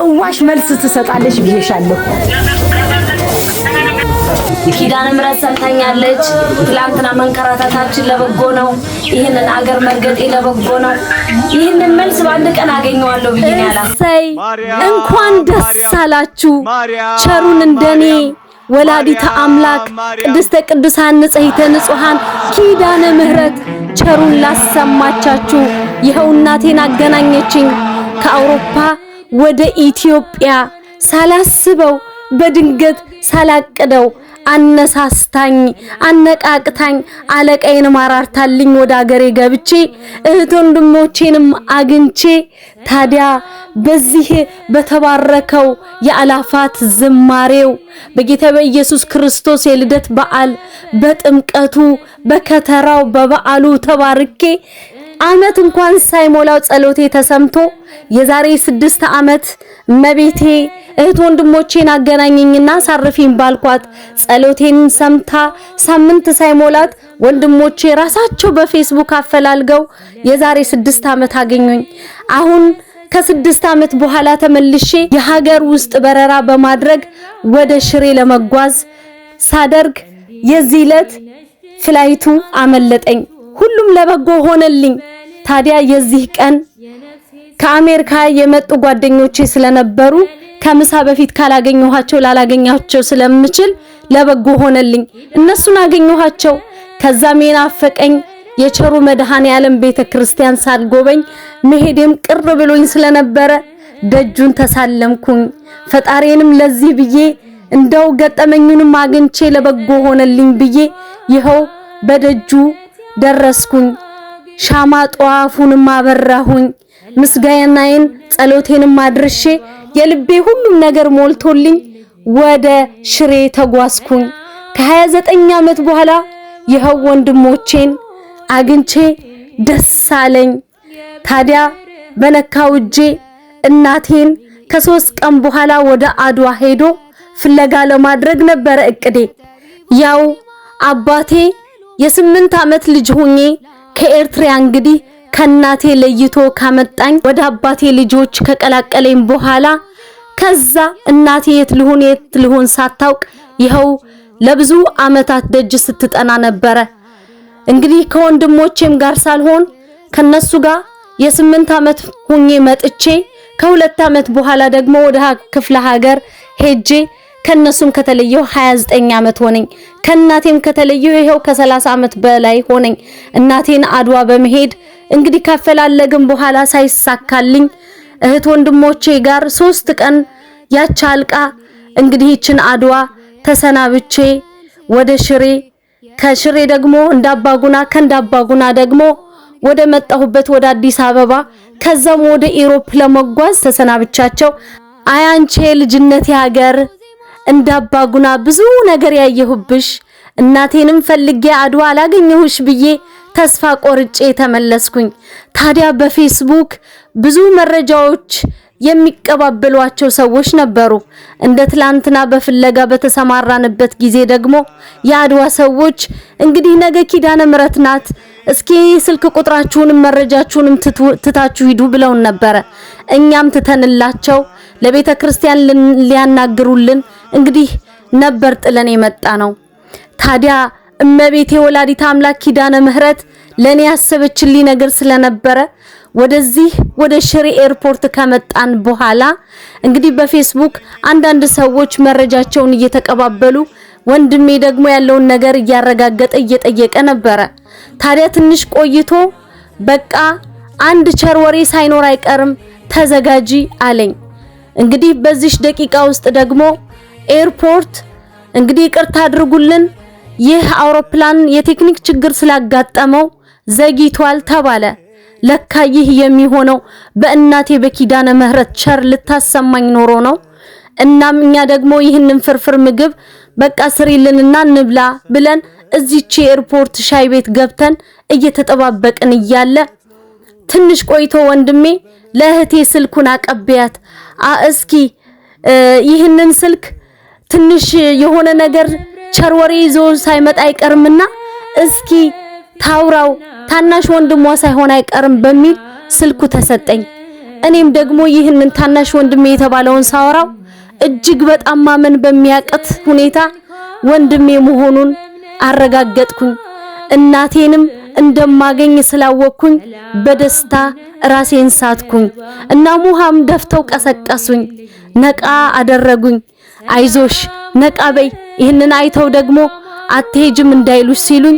ፈዋሽ መልስ ትሰጣለች ብዬሻለሁ። ኪዳነ ምሕረት ሰምታኛለች። ትላንትና መንከራተታችን ለበጎ ነው። ይህንን አገር መርገጤ ለበጎ ነው። ይህንን መልስ በአንድ ቀን አገኘዋለሁ ብዬ ያላሰይ እንኳን ደስ አላችሁ። ቸሩን እንደኔ ወላዲተ አምላክ ቅድስተ ቅዱሳን ንጽሕተ ንጹሃን ኪዳነ ምሕረት ቸሩን ላሰማቻችሁ። ይኸው እናቴን አገናኘችኝ ከአውሮፓ ወደ ኢትዮጵያ ሳላስበው በድንገት ሳላቅደው አነሳስታኝ አነቃቅታኝ አለቃዬን ማራርታልኝ ወደ አገሬ ገብቼ እህት ወንድሞቼንም አግኝቼ ታዲያ በዚህ በተባረከው የአላፋት ዝማሬው በጌታ በኢየሱስ ክርስቶስ የልደት በዓል በጥምቀቱ በከተራው በበዓሉ ተባርኬ አመት እንኳን ሳይሞላው ጸሎቴ ተሰምቶ የዛሬ 6 አመት መቤቴ እህት ወንድሞቼን አገናኘኝና ሳርፊን ባልኳት ጸሎቴን ሰምታ ሳምንት ሳይሞላት ወንድሞቼ ራሳቸው በፌስቡክ አፈላልገው የዛሬ 6 አመት አገኙኝ። አሁን ከ6 አመት በኋላ ተመልሼ የሀገር ውስጥ በረራ በማድረግ ወደ ሽሬ ለመጓዝ ሳደርግ የዚህ ዕለት ፍላይቱ አመለጠኝ። ሁሉም ለበጎ ሆነልኝ። ታዲያ የዚህ ቀን ከአሜሪካ የመጡ ጓደኞቼ ስለነበሩ ከምሳ በፊት ካላገኘኋቸው ላላገኛቸው ስለምችል ለበጎ ሆነልኝ። እነሱን አገኘኋቸው። ከዛም የናፈቀኝ የቸሩ መድኃኔዓለም ቤተክርስቲያን ሳልጎበኝ መሄዴም ቅር ብሎኝ ስለነበረ ደጁን ተሳለምኩኝ። ፈጣሪንም ለዚህ ብዬ እንደው ገጠመኙንም አግኝቼ ለበጎ ሆነልኝ ብዬ ይኸው በደጁ ደረስኩኝ። ሻማ ጧፉንም አበራሁኝ። ምስጋናዬን ጸሎቴንም አድርሼ የልቤ ሁሉም ነገር ሞልቶልኝ ወደ ሽሬ ተጓዝኩኝ። ከ29 አመት በኋላ ይኸው ወንድሞቼን አግኝቼ ደስ አለኝ። ታዲያ በነካው እጄ እናቴን ከ3 ቀን በኋላ ወደ አድዋ ሄዶ ፍለጋ ለማድረግ ነበር እቅዴ። ያው አባቴ የ8 አመት ልጅ ሆኜ ከኤርትራ እንግዲህ ከናቴ ለይቶ ካመጣኝ ወደ አባቴ ልጆች ከቀላቀለኝ በኋላ ከዛ እናቴ የት ልሁን ሳታውቅ ይኸው ለብዙ አመታት ደጅ ስትጠና ነበረ። እንግዲህ ከወንድሞቼም ጋር ሳልሆን ከነሱ ጋር የ8 አመት ሆኜ መጥቼ ከ2 አመት በኋላ ደግሞ ወደ ክፍለ ሀገር ሄጄ ከነሱም ከተለየው 29 አመት ሆነኝ። ከናቴም ከተለየው ይሄው ከ30 አመት በላይ ሆነኝ። እናቴን አድዋ በመሄድ እንግዲህ ካፈላለግም በኋላ ሳይሳካልኝ እህት ወንድሞቼ ጋር 3 ቀን ያቻልቃ እንግዲህ ይችን አድዋ ተሰናብቼ ወደ ሽሬ ከሽሬ ደግሞ እንዳባጉና ከእንዳባጉና ደግሞ ወደ መጣሁበት ወደ አዲስ አበባ ከዛም ወደ ኢሮፕ ለመጓዝ ተሰናብቻቸው አያንቼ ልጅነቴ ሀገር እንዳባጉና ብዙ ነገር ያየሁብሽ እናቴንም ፈልጌ አድዋ አላገኘሁሽ ብዬ ተስፋ ቆርጬ ተመለስኩኝ። ታዲያ በፌስቡክ ብዙ መረጃዎች የሚቀባበሏቸው ሰዎች ነበሩ። እንደ ትላንትና በፍለጋ በተሰማራንበት ጊዜ ደግሞ የአድዋ ሰዎች እንግዲህ ነገ ኪዳነ ምሕረት ናት፣ እስኪ ስልክ ቁጥራችሁንም መረጃችሁንም ትታችሁ ሂዱ ብለውን ነበረ። እኛም ትተንላቸው ለቤተ ክርስቲያን ሊያናግሩልን እንግዲህ ነበር ጥለን የመጣ ነው። ታዲያ እመቤቴ ወላዲተ አምላክ ኪዳነ ምሕረት ለኔ ያሰበችልኝ ነገር ስለነበረ ወደዚህ ወደ ሽሬ ኤርፖርት ከመጣን በኋላ እንግዲህ በፌስቡክ አንዳንድ ሰዎች መረጃቸውን እየተቀባበሉ ወንድሜ ደግሞ ያለውን ነገር እያረጋገጠ እየጠየቀ ነበረ። ታዲያ ትንሽ ቆይቶ በቃ አንድ ቸር ወሬ ሳይኖር አይቀርም ተዘጋጂ አለኝ። እንግዲህ በዚህ ደቂቃ ውስጥ ደግሞ ኤርፖርት እንግዲህ ይቅርታ አድርጉልን ይህ አውሮፕላን የቴክኒክ ችግር ስላጋጠመው ዘግይቷል ተባለ። ለካ ይህ የሚሆነው በእናቴ በኪዳነ ምሕረት ቸር ልታሰማኝ ኖሮ ነው። እናም እኛ ደግሞ ይህንን ፍርፍር ምግብ በቃ ስሪልንና እንብላ ብለን እዚች ኤርፖርት ሻይ ቤት ገብተን እየተጠባበቅን እያለ ትንሽ ቆይቶ ወንድሜ ለእህቴ ስልኩን አቀበያት። እስኪ ይህንን ስልክ ትንሽ የሆነ ነገር ቸርወሬ ይዞ ሳይመጣ አይቀርምና እስኪ ታውራው ታናሽ ወንድሟ ሳይሆን አይቀርም በሚል ስልኩ ተሰጠኝ። እኔም ደግሞ ይህንን ታናሽ ወንድሜ የተባለውን ሳወራው እጅግ በጣም ማመን በሚያቀት ሁኔታ ወንድሜ መሆኑን አረጋገጥኩኝ። እናቴንም እንደማገኝ ስላወቅኩኝ በደስታ ራሴን ሳትኩኝ። እና ሙሃም ደፍተው ቀሰቀሱኝ፣ ነቃ አደረጉኝ። አይዞሽ ነቃ በይ፣ ይህንን አይተው ደግሞ አትሄጅም እንዳይሉሽ ሲሉኝ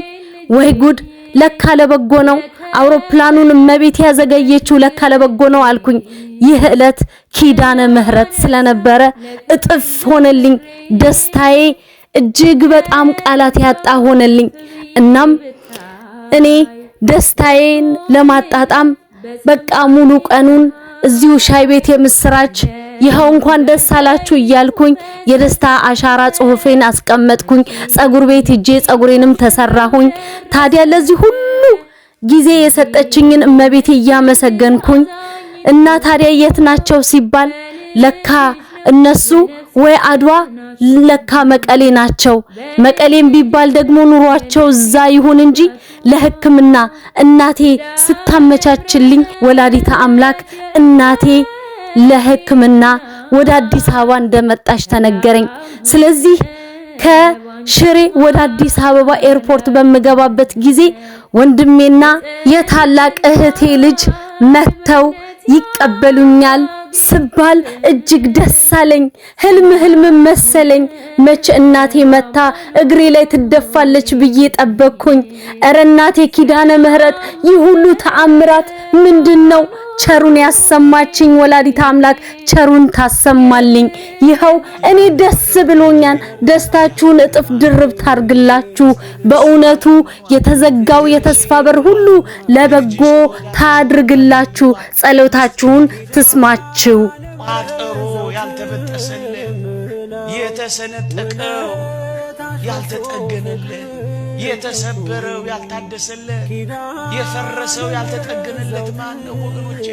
ወይ ጉድ ለካ ለበጎ ነው፣ አውሮፕላኑን እመቤት ያዘገየችው ለካ ለበጎ ነው አልኩኝ። ይህ ዕለት ኪዳነ ምህረት ስለነበረ እጥፍ ሆነልኝ ደስታዬ፣ እጅግ በጣም ቃላት ያጣ ሆነልኝ። እናም እኔ ደስታዬን ለማጣጣም በቃ ሙሉ ቀኑን እዚሁ ሻይ ቤት የምስራች ይኸው እንኳን ደስ አላችሁ እያልኩኝ የደስታ አሻራ ጽሁፌን አስቀመጥኩኝ። ጸጉር ቤት ሄጄ ጸጉሬንም ተሰራሁኝ። ታዲያ ለዚህ ሁሉ ጊዜ የሰጠችኝን እመቤቴ እያመሰገንኩኝ እና ታዲያ የት ናቸው ሲባል ለካ እነሱ ወይ አድዋ ለካ መቀሌ ናቸው። መቀሌም ቢባል ደግሞ ኑሯቸው እዛ ይሁን እንጂ ለሕክምና እናቴ ስታመቻችልኝ ወላዲተ አምላክ እናቴ ለሕክምና ወደ አዲስ አበባ እንደመጣች ተነገረኝ። ስለዚህ ከሽሬ ወደ አዲስ አበባ ኤርፖርት በመገባበት ጊዜ ወንድሜና የታላቅ እህቴ ልጅ መተው ይቀበሉኛል ስባል እጅግ ደስ አለኝ። ህልም መሰለኝ። መቼ እናቴ መታ እግሬ ላይ ትደፋለች ብዬ ጠበቅኩኝ። እረ እናቴ ኪዳነ ምህረት ይህ ሁሉ ተአምራት ምንድነው? ቸሩን ያሰማችኝ ወላዲተ አምላክ ቸሩን ታሰማልኝ። ይኸው እኔ ደስ ብሎኛል። ደስታችሁን እጥፍ ድርብ ታርግላችሁ። በእውነቱ የተዘጋው የተስፋ በር ሁሉ ለበጎ ታድርግላችሁ። ጸሎታችሁን ትስማችሁ። አጥሩ ያልተበጠሰልን የተሰነጠቀው ያልተጠገነለት የተሰበረው ያልታደሰለት የፈረሰው ያልተጠገነለት ማን ነው ወገኖቼ?